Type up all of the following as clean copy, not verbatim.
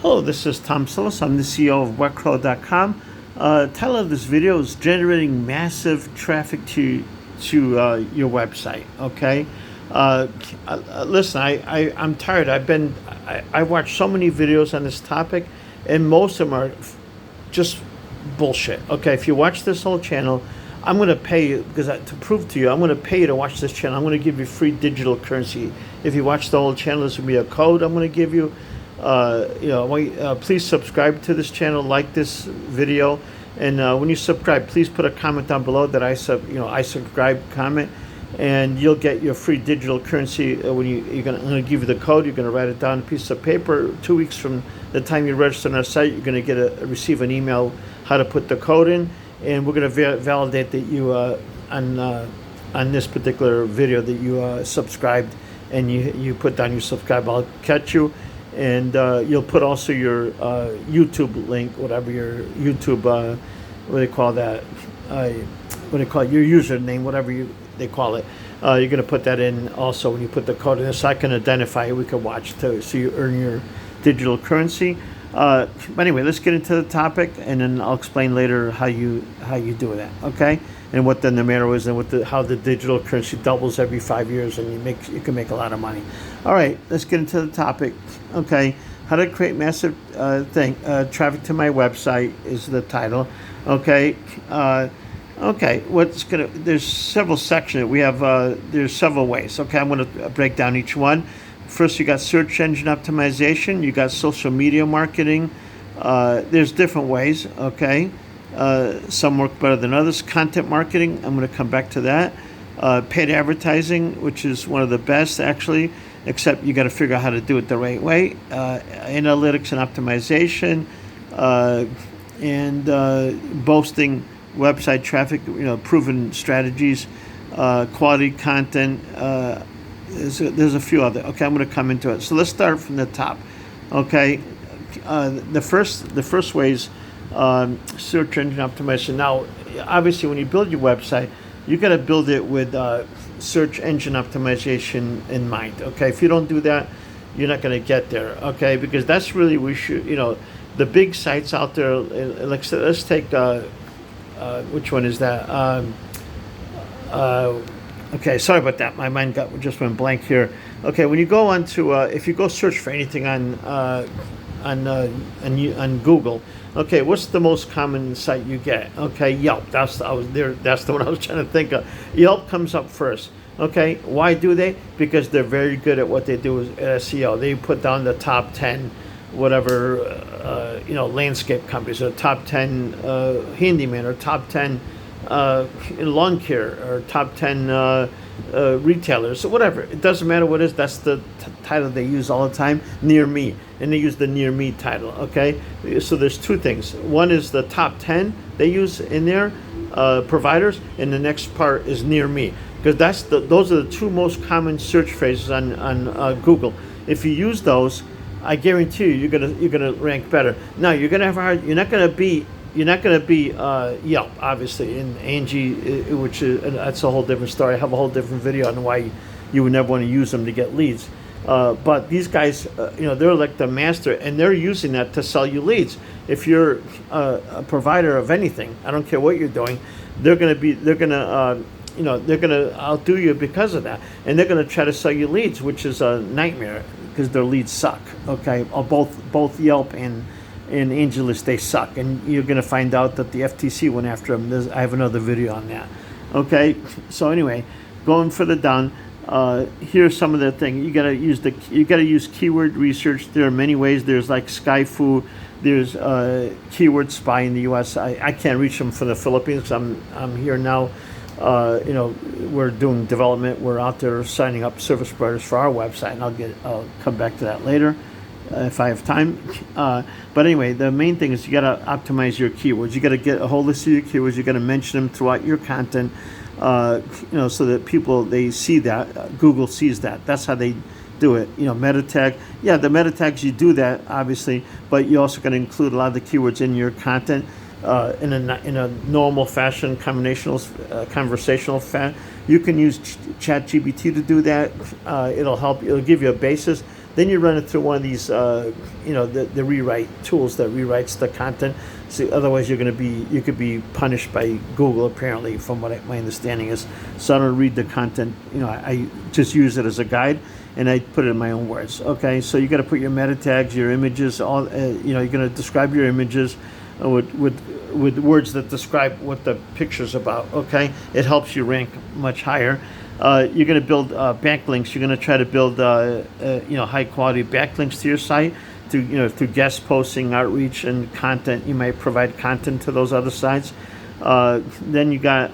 Hello, this is Tom Sillis. I'm the CEO of wetcrow.com. Title of this video is generating massive traffic to your website. Okay, listen, I'm tired. I watched so many videos on this topic, and most of them are just bullshit. Okay, if you watch this whole channel, I'm going to pay you to prove to you. I'm going to pay you to watch this channel. I'm going to give you free digital currency if you watch the whole channel. This will be a code I'm going to give you. Please subscribe to this channel, like this video, and when you subscribe, please put a comment down below that I subscribe comment, and you'll get your free digital currency. I'm going to give you the code. You're going to write it down on a piece of paper. 2 weeks from the time you register on our site, you're going to receive an email how to put the code in, and we're going to validate that you on this particular video that you subscribed, and you put down your subscribe. I'll catch you. And you'll put also your YouTube link, whatever your YouTube, what do they call that? What do they call it? Your username, whatever they call it. You're going to put that in also when you put the code in, so I can identify it. We can watch too, so you earn your digital currency. But anyway, let's get into the topic, and then I'll explain later how you do that. Okay, and what the numero is, and how the digital currency doubles every 5 years, and you can make a lot of money. All right, let's get into the topic. Okay, how to create massive traffic to my website is the title. Okay, there's several sections. We have there's several ways. Okay, I'm going to break down each one. First, you got search engine optimization. You got social media marketing. There's different ways. Okay, some work better than others. Content marketing. I'm going to come back to that. Paid advertising, which is one of the best actually, except you got to figure out how to do it the right way. Analytics and optimization, and boosting website traffic. Proven strategies. Quality content. There's a few other. Okay, I'm going to come into it. So let's start from the top. Okay, the first way is search engine optimization. Now, obviously, when you build your website, you got to build it with search engine optimization in mind. Okay, if you don't do that, you're not going to get there. Okay, because that's really the big sites out there. Let's take which one is that? Okay, sorry about that. My mind just went blank here. Okay, when you go on to if you go search for anything on Google, okay, what's the most common site you get? Okay, Yelp. That's the one I was trying to think of. Yelp comes up first. Okay, why do they? Because they're very good at what they do as SEO. They put down the top 10 whatever landscape companies, or top 10 handyman, or top 10 lawn care, or top 10 retailers, or whatever. It doesn't matter what it is. That's the title they use all the time. Near me, and they use the near me title. Okay, so there's two things. One is the top 10 they use in their providers, and the next part is near me, because those are the two most common search phrases on Google. If you use those, I guarantee you, you're gonna rank better. Now you're gonna have you're not gonna be Yelp, obviously, and Angie, which is that's a whole different story. I have a whole different video on why you would never want to use them to get leads. But these guys, they're like the master, and they're using that to sell you leads. If you're a provider of anything, I don't care what you're doing, they're gonna outdo you because of that, and they're gonna try to sell you leads, which is a nightmare because their leads suck. Okay, both Yelp and Angelus, they suck, and you're going to find out that the FTC went after them. I have another video on that. Okay, so anyway, going further down, here's some of the things you got to use keyword research. There are many ways. There's like Skyfu. There's Keyword Spy in the U.S. I can't reach them for the Philippines because I'm here now. We're doing development. We're out there signing up service providers for our website, and I'll come back to that later if I have time. But anyway, the main thing is you got to optimize your keywords. You got to get a whole list of your keywords. You got to mention them throughout your content, so that people, they see that, Google sees that. That's how they do it. Meta tag. Yeah, the meta tags, you do that obviously, but you also got to include a lot of the keywords in your content in a normal fashion, conversational fashion. You can use ChatGPT to do that. It'll help. It'll give you a basis. then you run it through one of these, the rewrite tools that rewrites the content. So otherwise, you could be punished by Google, apparently, from what my understanding is. So I don't read the content. I just use it as a guide, and I put it in my own words. Okay, so you got to put your meta tags, your images, all. You're going to describe your images with words that describe what the picture's about. Okay, it helps you rank much higher. You're going to build backlinks. You're going to try to build high quality backlinks to your site through guest posting, outreach, and content. You might provide content to those other sites. Then you got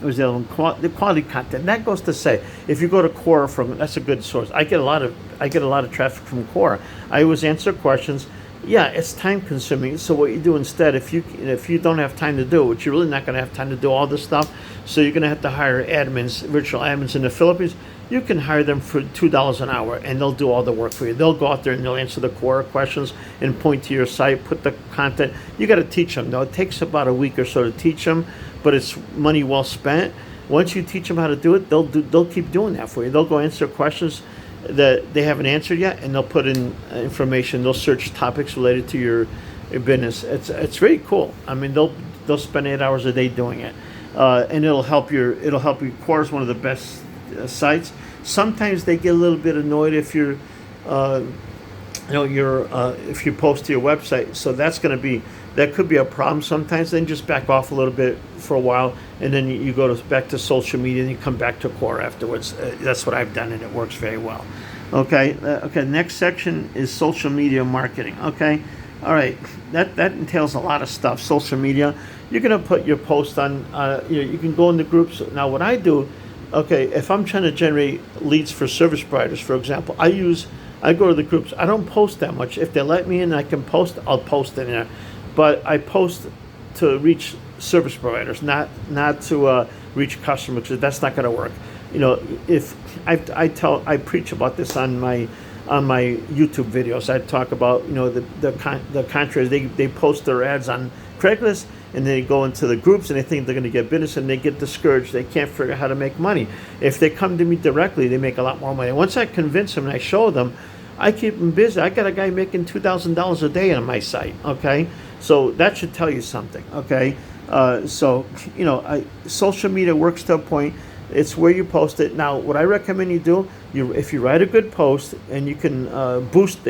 what was the other one? The quality content. That goes to say, if you go to Quora, that's a good source. I get a lot of traffic from Quora. I always answer questions. Yeah, it's time consuming. So what you do instead, if you don't have time to do it, which you're really not going to have time to do all this stuff, so you're going to have to hire admins, virtual admins in the Philippines. You can hire them for $2 an hour, and they'll do all the work for you. They'll go out there and they'll answer the Quora questions and point to your site, put the content. You got to teach them. Though it takes about a week or so to teach them, but it's money well spent. Once you teach them how to do it, they'll keep doing that for you. They'll go answer questions that they haven't answered yet, and they'll put in information. They'll search topics related to your business. It's really cool. I mean, they'll spend 8 hours a day doing it, and it'll help you. Quora is one of the best sites. Sometimes they get a little bit annoyed if you're, if you post to your website. So that could be a problem sometimes. Then just back off a little bit for a while, and then you go back to social media, and you come back to Quora afterwards. That's what I've done, and it works very well. Okay. Next section is social media marketing. Okay. All right. That entails a lot of stuff. Social media. You're gonna put your post on. You can go in the groups. Now, what I do. Okay, if I'm trying to generate leads for service providers, for example, I go to the groups. I don't post that much. If they let me in, I can post. I'll post in there, but I post to reach service providers, not to reach customers, because that's not going to work. If I preach about this on my YouTube videos. I talk about the contraries. They post their ads on Craigslist, and they go into the groups and they think they're going to get business, and they get discouraged. They can't figure out how to make money. If they come to me directly, they make a lot more money. Once I convince them and I show them, I keep them busy. I got a guy making $2,000 a day on my site. Okay, so that should tell you something. Okay, social media works to a point. It's where you post it. Now, what I recommend you do, if you write a good post and you can boost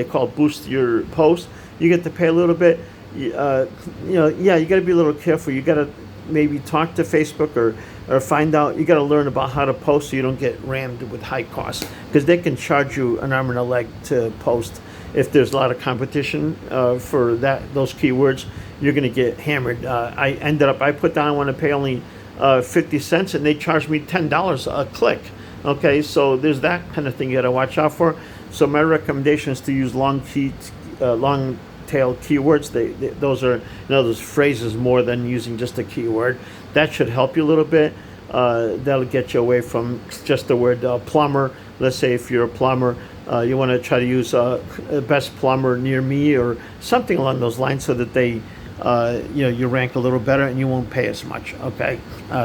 your post, you get to pay a little bit. You got to be a little careful. You got to maybe talk to Facebook or find out. You got to learn about how to post so you don't get rammed with high costs, because they can charge you an arm and a leg to post. If there's a lot of competition for those keywords, you're going to get hammered. I put down, I want to pay only 50 cents, and they charged me $10 a click. Okay, so there's that kind of thing you got to watch out for. So my recommendation is to use long tail keywords. Those are those phrases more than using just a keyword. That should help you a little bit. That'll get you away from just the word plumber. Let's say if you're a plumber, you want to try to use best plumber near me or something along those lines, so that they you rank a little better and you won't pay as much. Okay,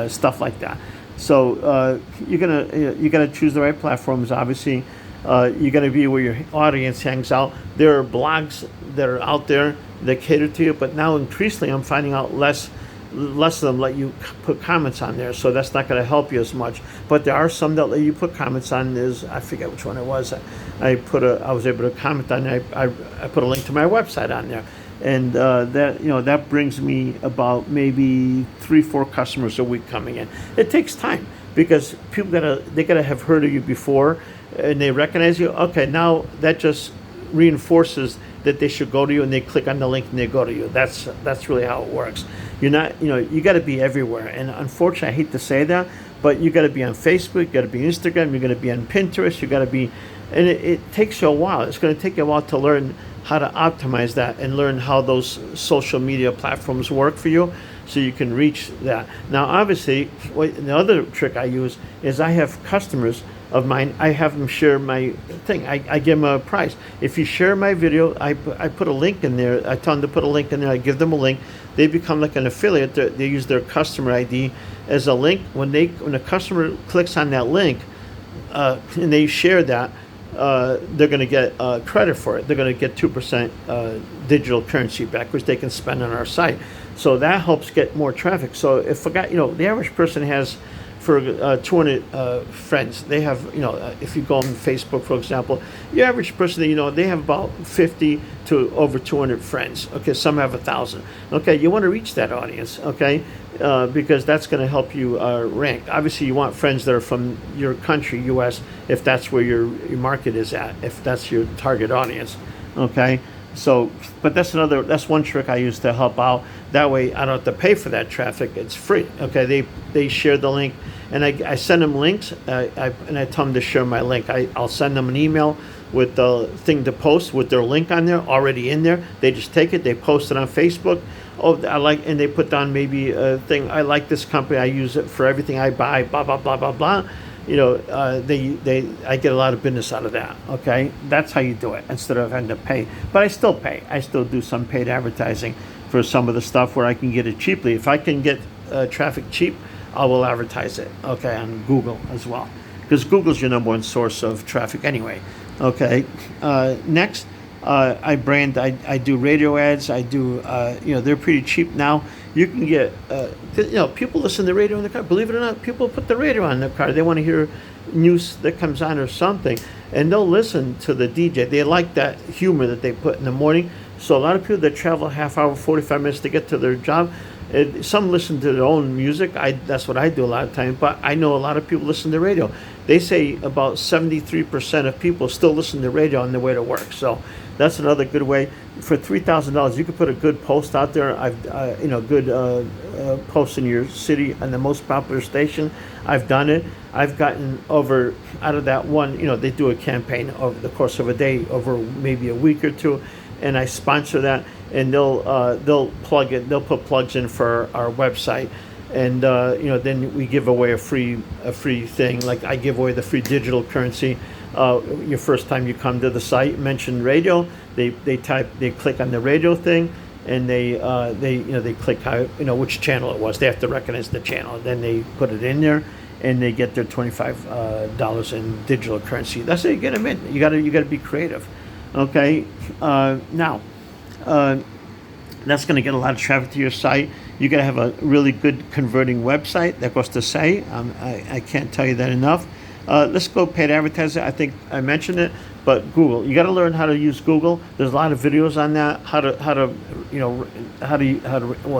stuff like that. So you gotta choose the right platforms. Obviously, you gotta be where your audience hangs out. There are blogs that are out there that cater to you, but now increasingly I'm finding out less of them let you put comments on there, so that's not going to help you as much. But there are some that let you put comments on. I forget which one it was. I was able to comment on there. I put a link to my website on there, and that brings me about maybe 3-4 customers a week coming in. It takes time, because people gotta have heard of you before, and they recognize you. Okay, now that just reinforces that they should go to you, and they click on the link and they go to you. That's really how it works. You got to be everywhere. And unfortunately, I hate to say that, but you got to be on Facebook, you got to be Instagram, you got to be on Pinterest, you got to be, and it takes you a while. It's going to take you a while to learn how to optimize that and learn how those social media platforms work for you, so you can reach that. Now, obviously, the other trick I use is I have customers of mine. I have them share my thing. I give them a price. If you share my video, I put a link in there. I tell them to put a link in there. I give them a link. They become like an affiliate. They use their customer ID as a link. When a customer clicks on that link and they share that, they're going to get credit for it. They're going to get 2% digital currency back, which they can spend on our site. So that helps get more traffic. So if the average person has for 200 friends, they have, if you go on Facebook, for example, the average person, they have about 50 to over 200 friends. Okay, some have 1,000. Okay, you want to reach that audience, okay, because that's going to help you rank. Obviously, you want friends that are from your country, U.S., if that's where your market is at, if that's your target audience, okay. So, but that's one trick I use to help out. That way, I don't have to pay for that traffic. It's free. Okay, they share the link, and I send them links. And I tell them to share my link. I'll send them an email with the thing to post with their link on there already in there. They just take it, they post it on Facebook. Oh, and they put down maybe a thing. I like this company. I use it for everything I buy. Blah blah blah blah blah. I get a lot of business out of that. Okay, that's how you do it instead of having to pay. But I still pay. I still do some paid advertising for some of the stuff where I can get it cheaply. If I can get traffic cheap, I will advertise it. Okay, on Google as well, because Google's your number one source of traffic anyway. Okay, next. I do radio ads. I do, they're pretty cheap now. You can get, people listen to radio in the car. Believe it or not, people put the radio on in the car. They want to hear news that comes on or something, and they'll listen to the DJ. They like that humor that they put in the morning. So a lot of people that travel a half hour, 45 minutes to get to their job, some listen to their own music. That's what I do a lot of times. But I know a lot of people listen to radio. They say about 73% of people still listen to radio on their way to work. So that's another good way. For $3,000, you could put a good post out there. Good post in your city and the most popular station. I've done it. I've gotten over out of that one. They do a campaign over the course of a day, over maybe a week or two, and I sponsor that. And they'll plug it. They'll put plugs in for our website. And then we give away a free thing. Like I give away the free digital currency. Your first time you come to the site, mention radio. They click on the radio thing, and they click how, which channel it was. They have to recognize the channel. Then they put it in there, and they get their $25 in digital currency. That's how you get them in. You gotta be creative. Okay, now. That's going to get a lot of traffic to your site. You got to have a really good converting website. That goes to say, I can't tell you that enough. Let's go paid advertising. I think I mentioned it, but Google. You got to learn how to use Google. There's a lot of videos on that.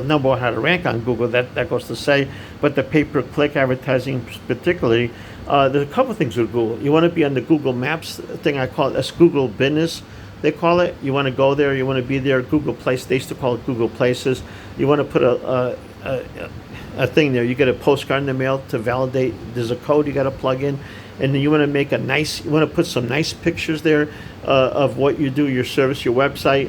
Number one, how to rank on Google. That goes to say, but the pay-per-click advertising particularly. There's a couple of things with Google. You want to be on the Google Maps thing. I call it that's Google Business. They call it. You want to go there. You want to be there. Google Place. They used to call it Google Places. You want to put a thing there. You get a postcard in the mail to validate. There's a code you got to plug in, and then you want to make you want to put some nice pictures there of what you do, your service, your website.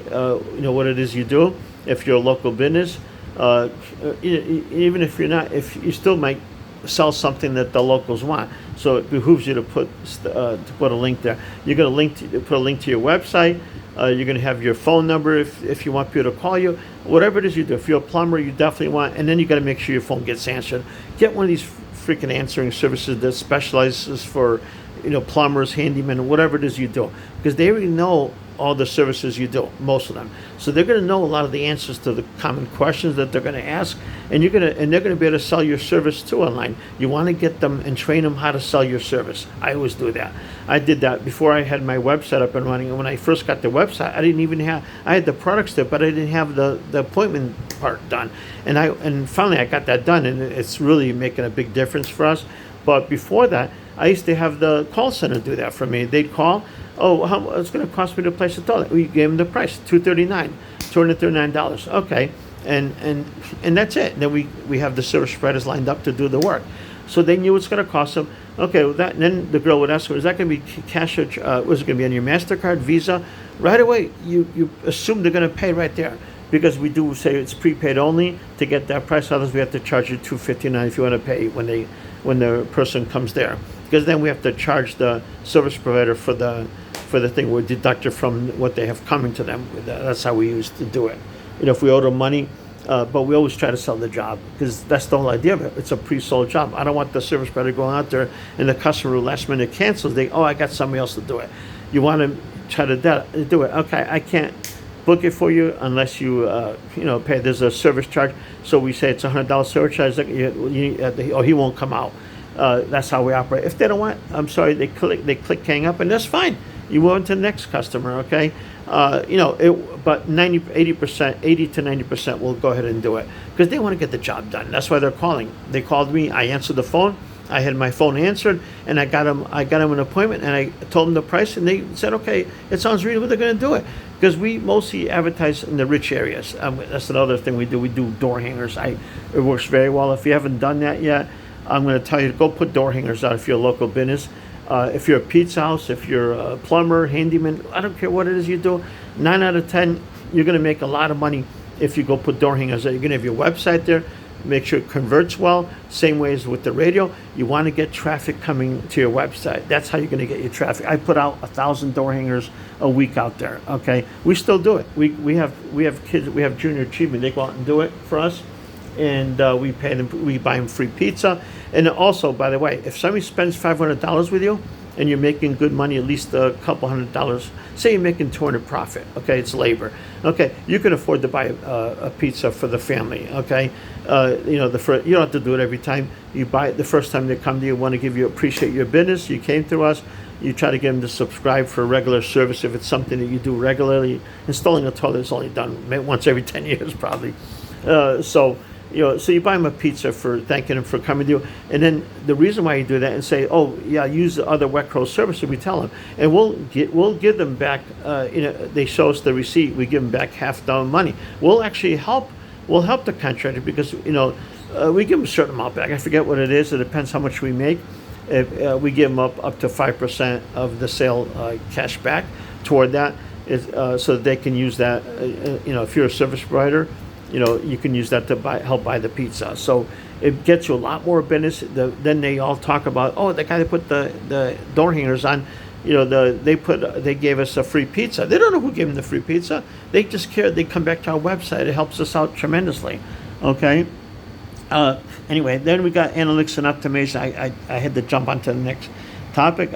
What it is you do. If you're a local business, even if you're not, if you still might sell something that the locals want. So it behooves you to put a link there. You're going to put a link to your website. You're going to have your phone number if you want people to call you. Whatever it is you do. If you're a plumber, you definitely want. And then you got to make sure your phone gets answered. Get one of these freaking answering services that specializes for plumbers, handymen, whatever it is you do, because they already know all the services you do, most of them. So they're going to know a lot of the answers to the common questions that they're going to ask, and they're going to be able to sell your service too online. You want to get them and train them how to sell your service. I always do that. I did that before I had my website up and running. And when I first got the website, I had the products there, but I didn't have the appointment part done. And finally I got that done, and it's really making a big difference for us. But before that, I used to have the call center do that for me. They'd call. Oh, it's going to cost me to place a toilet. We gave them the price, $239. Okay, and that's it. Then we have the service providers lined up to do the work, so they knew it's going to cost them. Okay, well and then the girl would ask, "Is that going to be cash? Was it going to be on your MasterCard, Visa?" Right away, you assume they're going to pay right there, because we do say it's prepaid only to get that price. Otherwise, we have to charge you $259 if you want to pay when the person comes there, because then we have to charge the service provider for the thing. We'll deduct it from what they have coming to them. That's how we used to do it. If we owe them money, but we always try to sell the job, because that's the whole idea of it. It's a pre-sold job. I don't want the service provider going out there and the customer last minute cancels. I got somebody else to do it. You want to try to do it. Okay, I can't book it for you unless you pay. There's a service charge, so we say it's $100 service charge. Or he won't come out. That's how we operate. If they don't want, I'm sorry, they click hang up, and that's fine. You move on to the next customer, okay? But 80 to 90% will go ahead and do it because they want to get the job done. That's why they're calling. They called me. I answered the phone. I had my phone answered, and I got them an appointment, and I told them the price, and they said, okay, it sounds reasonable. They're going to do it because we mostly advertise in the rich areas. That's another thing we do. We do door hangers. It works very well. If you haven't done that yet, I'm going to tell you to go put door hangers out if you're a local business. If you're a pizza house, if you're a plumber, handyman, I don't care what it is you do, 9 out of 10, you're going to make a lot of money if you go put door hangers out. You're going to have your website there, make sure it converts well. Same way as with the radio. You want to get traffic coming to your website. That's how you're going to get your traffic. I put out 1,000 door hangers a week out there, okay? We still do it. We have kids, we have junior achievement. They go out and do it for us. And we pay them. We buy them free pizza. And also, by the way, if somebody spends $500 with you, and you're making good money, at least a couple $100. Say you're making $200 profit. Okay, it's labor. Okay, you can afford to buy a pizza for the family. Okay, you don't have to do it every time. You buy it the first time they come to you. Want to appreciate your business. You came to us. You try to get them to subscribe for regular service if it's something that you do regularly. Installing a toilet is only done once every 10 years probably. So you buy them a pizza for thanking them for coming to you, and then the reason why you do that and say, oh yeah, use the other Wet Crow service, we tell them, and we'll give them back. They show us the receipt, we give them back half the money. We'll actually help the contractor because we give them a certain amount back. I forget what it is. It depends how much we make. If, we give them up to 5% of the sale cash back toward that, so that they can use that. If you're a service provider, you can use that to help buy the pizza. So it gets you a lot more business. Then they all talk about, oh, the guy that put the door hangers on, they gave us a free pizza. They don't know who gave them the free pizza. They just care. They come back to our website. It helps us out tremendously. Okay. Anyway, then we got analytics and optimization. I had to jump onto the next topic.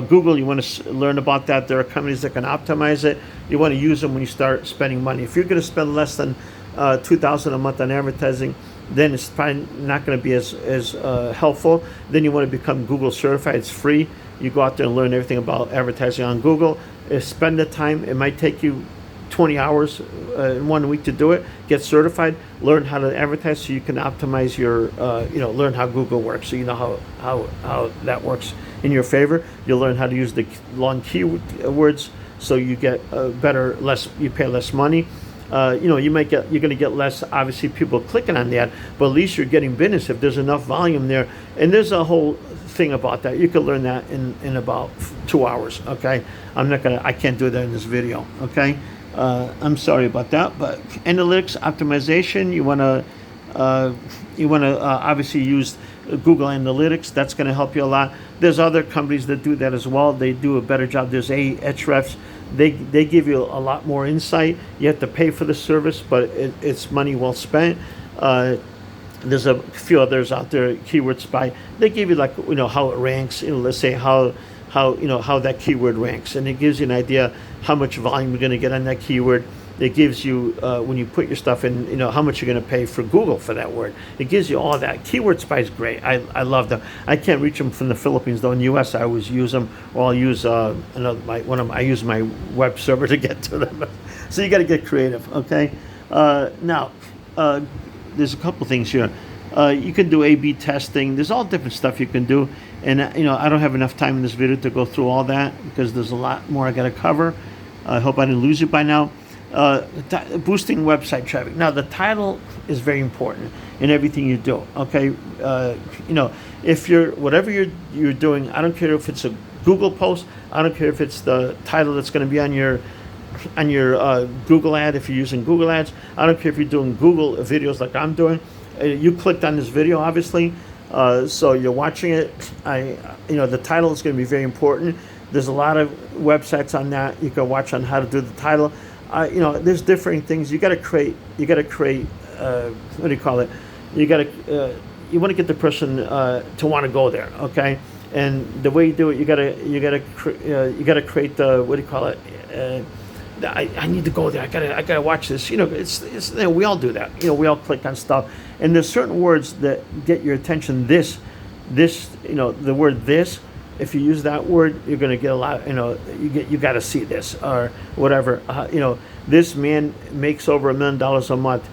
Google, you want to learn about that. There are companies that can optimize it. You want to use them when you start spending money. If you're going to spend less than $2,000 a month on advertising, then it's probably not going to be as helpful. Then you want to become Google certified. It's free. You go out there and learn everything about advertising on Google. Spend the time. It might take you 20 hours in 1 week to do it. Get certified. Learn how to advertise so you can optimize your, learn how Google works. So you know how that works in your favor. You'll learn how to use the long keywords so you get you pay less money. You're going to get less, obviously, people clicking on that, but at least you're getting business if there's enough volume there. And there's a whole thing about that. You can learn that in about 2 hours. Okay, I can't do that in this video. Okay, I'm sorry about that. But analytics optimization, you want to obviously use Google Analytics. That's going to help you a lot. There's other companies that do that as well. They do a better job. There's Ahrefs. They give you a lot more insight. You have to pay for the service, but it's money well spent. There's a few others out there, Keyword Spy. They give you how it ranks. Let's say how that keyword ranks, and it gives you an idea how much volume you're going to get on that keyword. It gives you when you put your stuff in, how much you're going to pay for Google for that word. It gives you all that. Keyword Spy is great. I love them. I can't reach them from the Philippines though. In the U.S., I always use them, or I'll use I use my web server to get to them. So you got to get creative. Okay. Now, there's a couple things here. You can do A/B testing. There's all different stuff you can do, and I don't have enough time in this video to go through all that because there's a lot more I got to cover. I hope I didn't lose you by now. Boosting website traffic. Now, the title is very important in everything you do. Okay, if whatever you're doing, I don't care if it's a Google post. I don't care if it's the title that's going to be on your Google ad. If you're using Google Ads, I don't care if you're doing Google videos like I'm doing. You clicked on this video, obviously, so you're watching it. The title is going to be very important. There's a lot of websites on that you can watch on how to do the title. There's different things you got to create. You got to create. What do you call it? You want to get the person to want to go there. Okay, And the way you do it, you gotta create the, what do you call it? I need to go there. I gotta watch this. It's we all do that. We all click on stuff, and there's certain words that get your attention. This, the word this. If you use that word, you're gonna get a lot. You got to see this or whatever. This man makes over $1 million a month.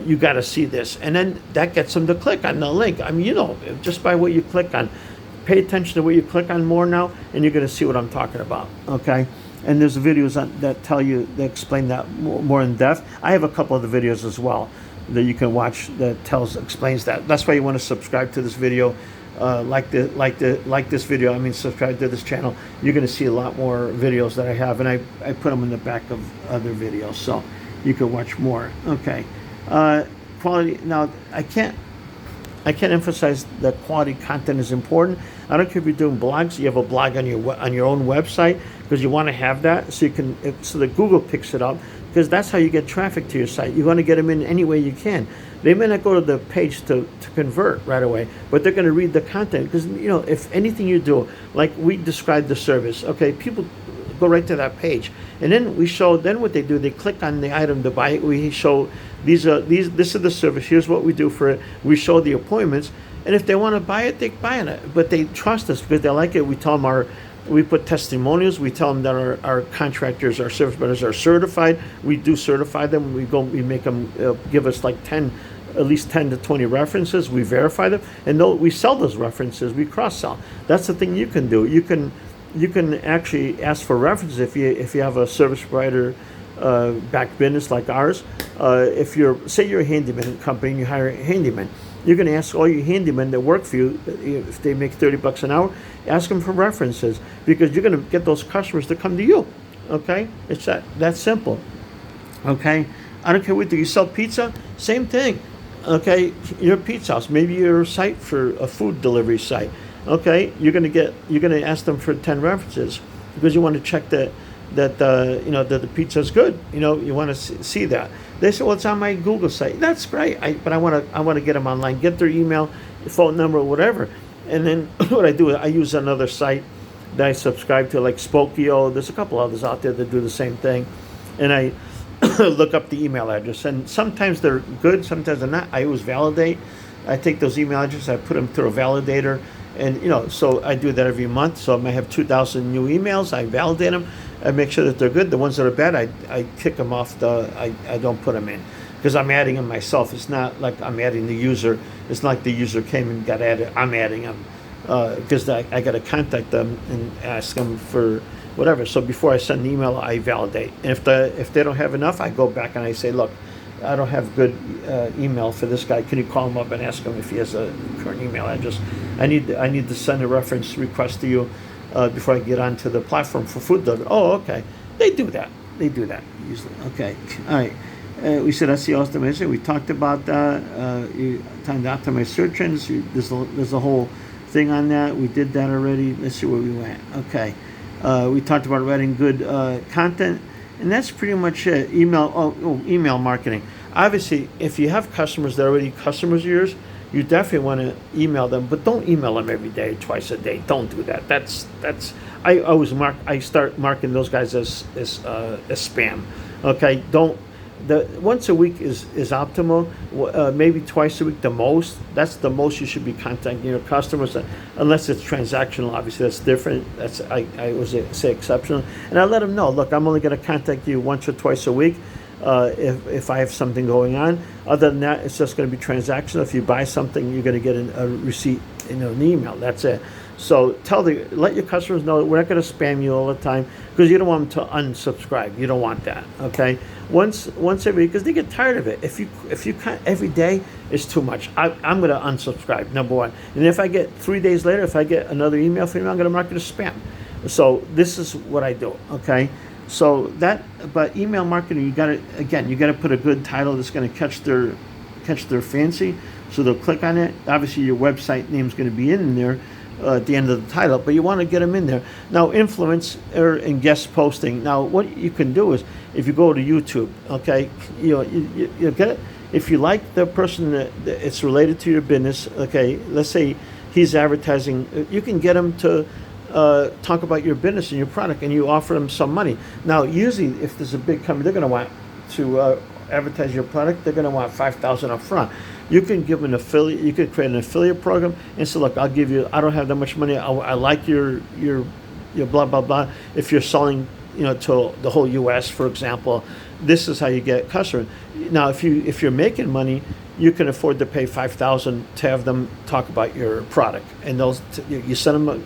You got to see this, and then that gets them to click on the link. I mean, just by what you click on. Pay attention to what you click on more now, and you're going to see what I'm talking about. Okay, and there's videos that explain that more in depth. I have a couple of the videos as well that you can watch that explains that. That's why you want to subscribe to this video, like this video. I mean, subscribe to this channel. You're going to see a lot more videos that I have, and I put them in the back of other videos, so you can watch more. Okay, quality. Now I can't emphasize that quality content is important. I don't care if you're doing blogs. You have a blog on your own website because you want to have that so that Google picks it up, because that's how you get traffic to your site. You want to get them in any way you can. They may not go to the page to convert right away, but they're going to read the content, because if anything you do, like we describe the service, okay, people go right to that page, and then we show. Then what they do, they click on the item to buy it. We show this is the service. Here's what we do for it. We show the appointments, and if they want to buy it, they buy it. But they trust us because they like it. We tell them we put testimonials. We tell them that our contractors, our service providers are certified. We do certify them. We make them give us like at least 10 to 20 references. We verify them, and we sell those references. We cross sell. That's the thing you can do. You can actually ask for references if you have a service provider back business like ours. If you're a handyman company and you hire a handyman, you're going to ask all your handymen that work for you, if they make $30 an hour, ask them for references, because you're going to get those customers to come to you. Okay, it's that simple. Okay, I don't care what you sell pizza, same thing. Okay, you're a pizza house, maybe you're a site for a food delivery site. Okay, you're going to ask them for 10 references because you want to check that the pizza is good. You want to see that. They say, well, it's on my Google site. That's great. But I want to get them online, get their email, phone number, or whatever. And then what I do is I use another site that I subscribe to, like Spokio. There's a couple others out there that do the same thing, and I look up the email address. And sometimes they're good, sometimes they're not. I always validate. I take those email addresses, I put them through a validator, and so I do that every month. So I might have 2,000 new emails. I validate them. I make sure that they're good. The ones that are bad, I kick them off. I don't put them in, because I'm adding them myself. It's not like I'm adding the user. It's not like the user came and got added. I'm adding them because I got to contact them and ask them for whatever. So before I send an email, I validate. And if they don't have enough, I go back and I say, look, I don't have good email for this guy. Can you call him up and ask him if he has a current email address? I need to send a reference request to you before I get onto the platform for food delivery. Oh, okay. They do that usually. Okay. All right. We said SEO optimization. We talked about that. Time to optimize search engines. There's a whole thing on that. We did that already. Let's see where we went. Okay. We talked about writing good content, and that's pretty much it. Email marketing. Obviously, if you have customers that are already customers of yours, you definitely want to email them, but don't email them every day, twice a day. Don't do that. I start marking those guys as spam. Okay, once a week is optimal. Maybe twice a week the most. That's the most you should be contacting your customers, unless it's transactional. Obviously, that's different. I would say exceptional, and I let them know. Look, I'm only going to contact you once or twice a week. If I have something going on. Other than that, it's just going to be transactional. If you buy something, you're going to get a receipt in an email. That's it. So let your customers know that we're not going to spam you all the time, because you don't want them to unsubscribe. You don't want that. Okay. Once every, because they get tired of it. If you every day, it's too much. I'm going to unsubscribe, number one. And if I get 3 days later, if I get another email from you, I'm going to mark it as spam. So this is what I do. Okay. So but email marketing, you got to put a good title that's going to catch their fancy, so they'll click on it. Obviously, your website name's going to be in there at the end of the title, but you want to get them in there. Now, influencer and guest posting. Now, what you can do is, if you go to YouTube, okay, you get it. If you like the person that it's related to your business, okay, let's say he's advertising. You can get him to talk about your business and your product, and you offer them some money. Now, usually, if there's a big company, they're going to want to advertise your product. They're going to want $5,000 up front. You can give an affiliate. You could create an affiliate program and say, "Look, I'll give you. I don't have that much money. I like your blah blah blah. If you're selling, to the whole U.S., for example, this is how you get customers. Now, if you're making money, you can afford to pay $5,000 to have them talk about your product, and you send them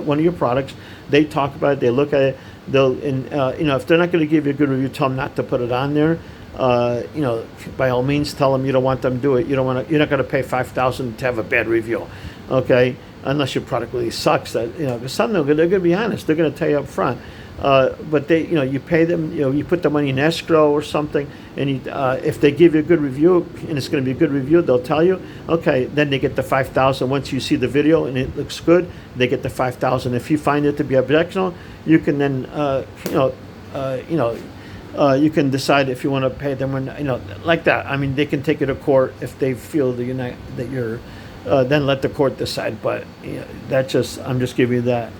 one of your products. They talk about it. They look at it. If they're not going to give you a good review, tell them not to put it on there. By all means, tell them you don't want them to do it. You're not going to pay $5,000 to have a bad review, okay? Unless your product really sucks. Because some of them, they're going to be honest. They're going to tell you up front. But you pay them. You put the money in escrow or something, and if they give you a good review, and it's going to be a good review, they'll tell you. Okay, then they get the $5,000. Once you see the video and it looks good, they get the $5,000. If you find it to be objectionable, you can then you can decide if you want to pay them or like that. I mean, they can take you to court if they feel that you're. Then let the court decide. But I'm just giving you that.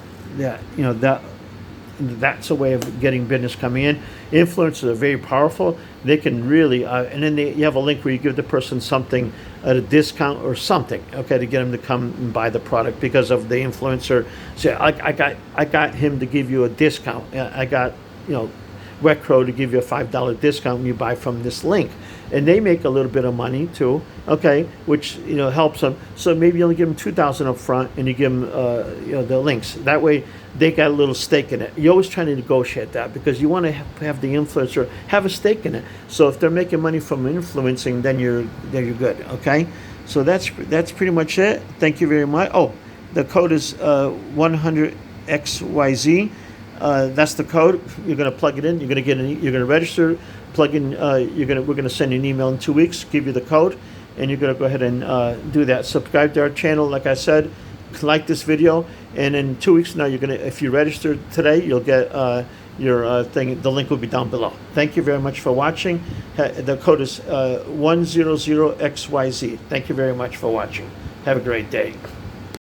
That's a way of getting business coming in. Influencers are very powerful. They can really, and then you have a link where you give the person something at a discount or something, okay, to get them to come and buy the product because of the influencer. Say, I got him to give you a discount. I got, Wetcrow to give you a $5 discount when you buy from this link. And they make a little bit of money too, okay, which helps them. So maybe you only give them $2,000 up front, and you give them the links. That way, they got a little stake in it. You're always trying to negotiate that because you want to have the influencer have a stake in it. So if they're making money from influencing, then you're good, okay. So that's pretty much it. Thank you very much. Oh, the code is 100XYZ. That's the code. You're going to plug it in. You're going to register. Plug in. We're going to send you an email in 2 weeks. Give you the code, and you're going to go ahead and do that. Subscribe to our channel, like I said. Like this video, and in 2 weeks from now, if you register today, you'll get your thing. The link will be down below. Thank you very much for watching. The code is 100XYZ. Thank you very much for watching. Have a great day.